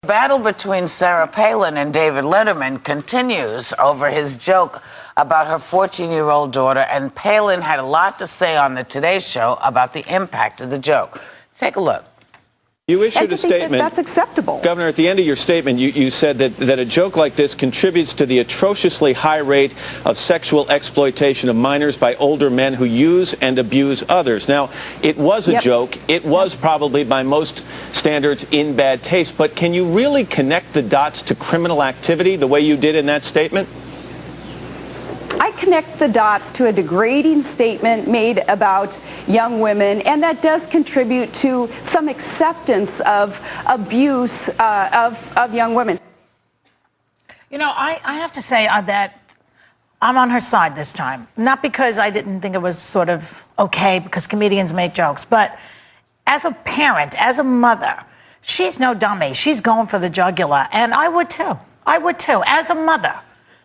battle between Sarah Palin and David Letterman continues over his joke about her 14-year-old daughter, and Palin had a lot to say on the Today Show about the impact of the joke. Take a look. You issued a statement. That's acceptable. Governor, at the end of your statement, you said that a joke like this contributes to the atrociously high rate of sexual exploitation of minors by older men who use and abuse others. Now, it was a joke. It was probably, by most standards, in bad taste. But can you really connect the dots to criminal activity the way you did in that statement? I connect the dots to a degrading statement made about young women, and that does contribute to some acceptance of abuse of young women. You know, I have to say that I'm on her side this time. Not because I didn't think it was sort of okay, because comedians make jokes, but as a parent, as a mother, she's no dummy. She's going for the jugular, and I would too. I would too, as a mother.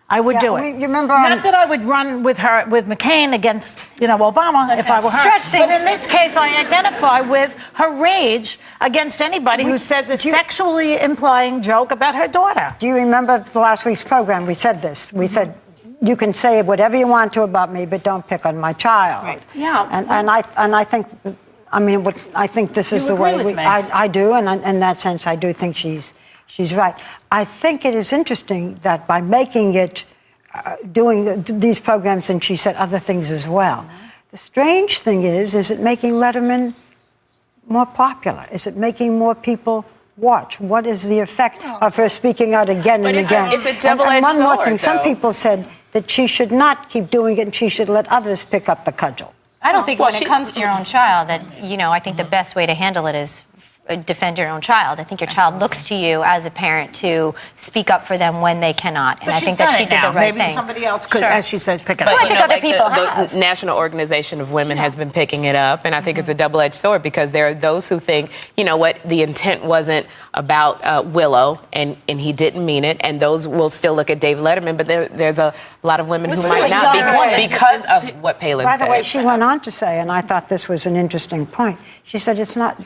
I would do it. You remember Not that I would run with McCain against, Obama if I were her. But in this case, I identify with her rage against anybody who says a sexually implying joke about her daughter. Do you remember the last week's program? We said this. We said, you can say whatever you want to about me, but don't pick on my child. Right. Yeah. And I think, I think this is the way I do, and in that sense, I do think she's right. I think it is interesting that by making it, doing these programs, and she said other things as well. The strange thing is it making Letterman more popular? Is it making more people watch? What is the effect of her speaking out again and again? It's a double-edged sword. And one more thing, some people said that she should not keep doing it and she should let others pick up the cudgel. I don't think when it comes to your own child that, I think the best way to handle it is defend your own child. I think your child looks to you as a parent to speak up for them when they cannot. And But I think that she did the right Maybe thing. somebody else could, as she says, pick it up. Well, I think other people have. The National Organization of Women has been picking it up, and I think it's a double-edged sword because there are those who think, the intent wasn't about Willow, and he didn't mean it, and those will still look at David Letterman, but there's a lot of women who might not be because of what Palin said. By the way, she went on to say, and I thought this was an interesting point, she said it's not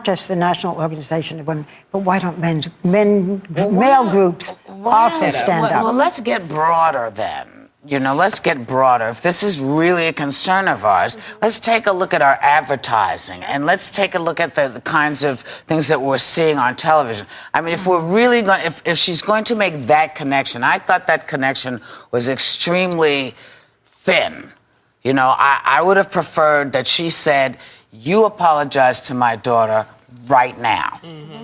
just the National Organization of Women, but why don't male groups also stand up? Well, let's get broader then. Let's get broader. If this is really a concern of ours, let's take a look at our advertising, and let's take a look at the kinds of things that we're seeing on television. I mean, if we're really going, if she's going to make that connection, I thought that connection was extremely thin. I would have preferred that she said, you apologize to my daughter right now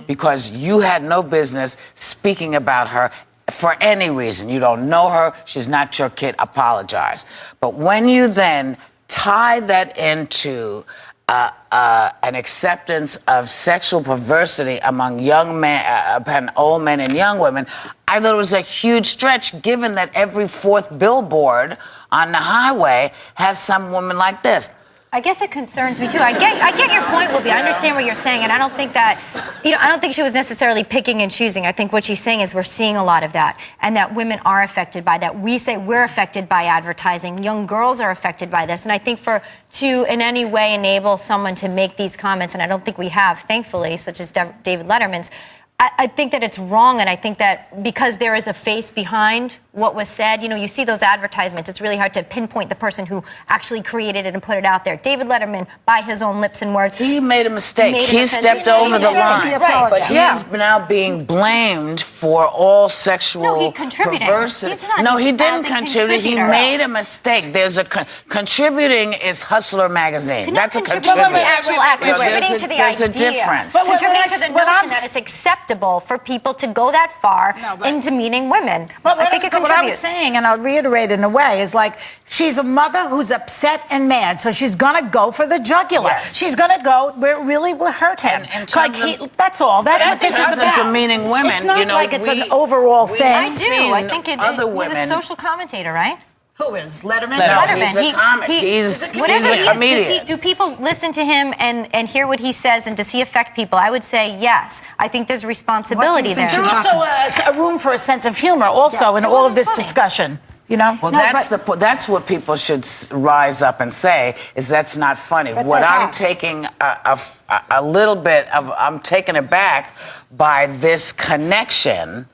because you had no business speaking about her for any reason. You don't know her. She's not your kid. Apologize. But when you then tie that into an acceptance of sexual perversity among young men, old men and young women, I thought it was a huge stretch given that every fourth billboard on the highway has some woman like this. I guess it concerns me too. I get your point, Whoopi. I understand what you're saying, and I don't think that, I don't think she was necessarily picking and choosing. I think what she's saying is we're seeing a lot of that, and that women are affected by that. We say we're affected by advertising. Young girls are affected by this, and I think to in any way enable someone to make these comments, and I don't think we have, thankfully, such as David Letterman's. I think that it's wrong, and I think that because there is a face behind what was said, you see those advertisements, it's really hard to pinpoint the person who actually created it and put it out there. David Letterman, by his own lips and words, he made a mistake. He stepped over the line. Right. But he's now being blamed for all sexual perversity. No, he didn't contribute. He made a mistake. There's a contributing is Hustler magazine. That's a contributing. Contributing to the idea. There's a difference. But contributing to the notion that it's acceptable for people to go that far into meaning women. I think it contributes. What I was saying, and I'll reiterate in a way, is like she's a mother who's upset and mad, so she's going to go for the jugular. Yes. She's going to go where it really will hurt him. That's all. That's what this is about. Demeaning women, it's not like it's an overall thing. I do. I think he's a social commentator, right? Who is? Letterman? Letterman. He's a comic. He's a comedian. Do people listen to him and hear what he says, and does he affect people? I would say yes. I think there's responsibility there. There's also a room for a sense of humor also in all of this discussion. Well, that's what people should rise up and say, is that's not funny. What I'm taking a little bit of, I'm taken aback by this connection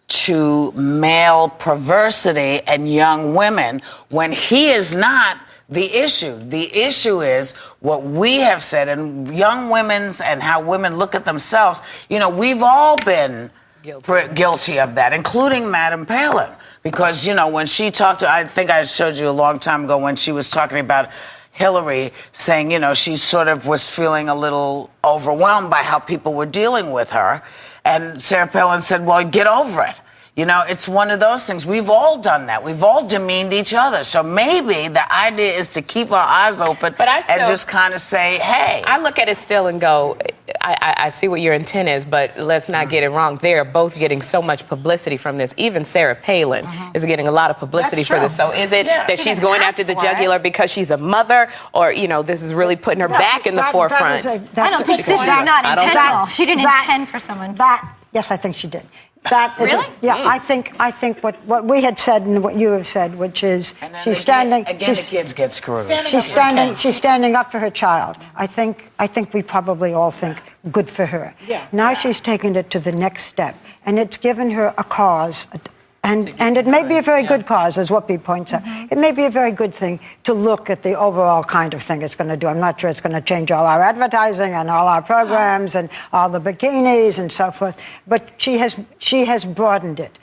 to male perversity and young women when he is not the issue. The issue is what we have said, and young women's and how women look at themselves. You know, we've all been guilty of that, including Madam Palin. Because, you know, when she talked to, I think I showed you a long time ago when she was talking about Hillary, saying, you know, she sort of was feeling a little overwhelmed by how people were dealing with her. And Sarah Palin said, well, get over it. You know, it's one of those things. We've all done that. We've all demeaned each other. So maybe the idea is to keep our eyes open and just kind of say, hey. I look at it still and go, I see what your intent is, but let's not get it wrong. They're both getting so much publicity from this. Even Sarah Palin is getting a lot of publicity for this. So is it that she's going after the jugular because she's a mother, or, you know, this is really putting her back in the forefront? I don't think this is not intentional. She didn't intend for someone. Yes, I think she did. That is really? I think what we had said and what you have said, which is she's standing. Again, the kids get screwed. She's standing up for her child. I think we probably all think good for her. Now she's taken it to the next step, and it's given her a cause. And it may be a very good cause, as Whoopi points out. It may be a very good thing to look at the overall kind of thing it's going to do. I'm not sure it's going to change all our advertising and all our programs and all the bikinis and so forth. But she has broadened it.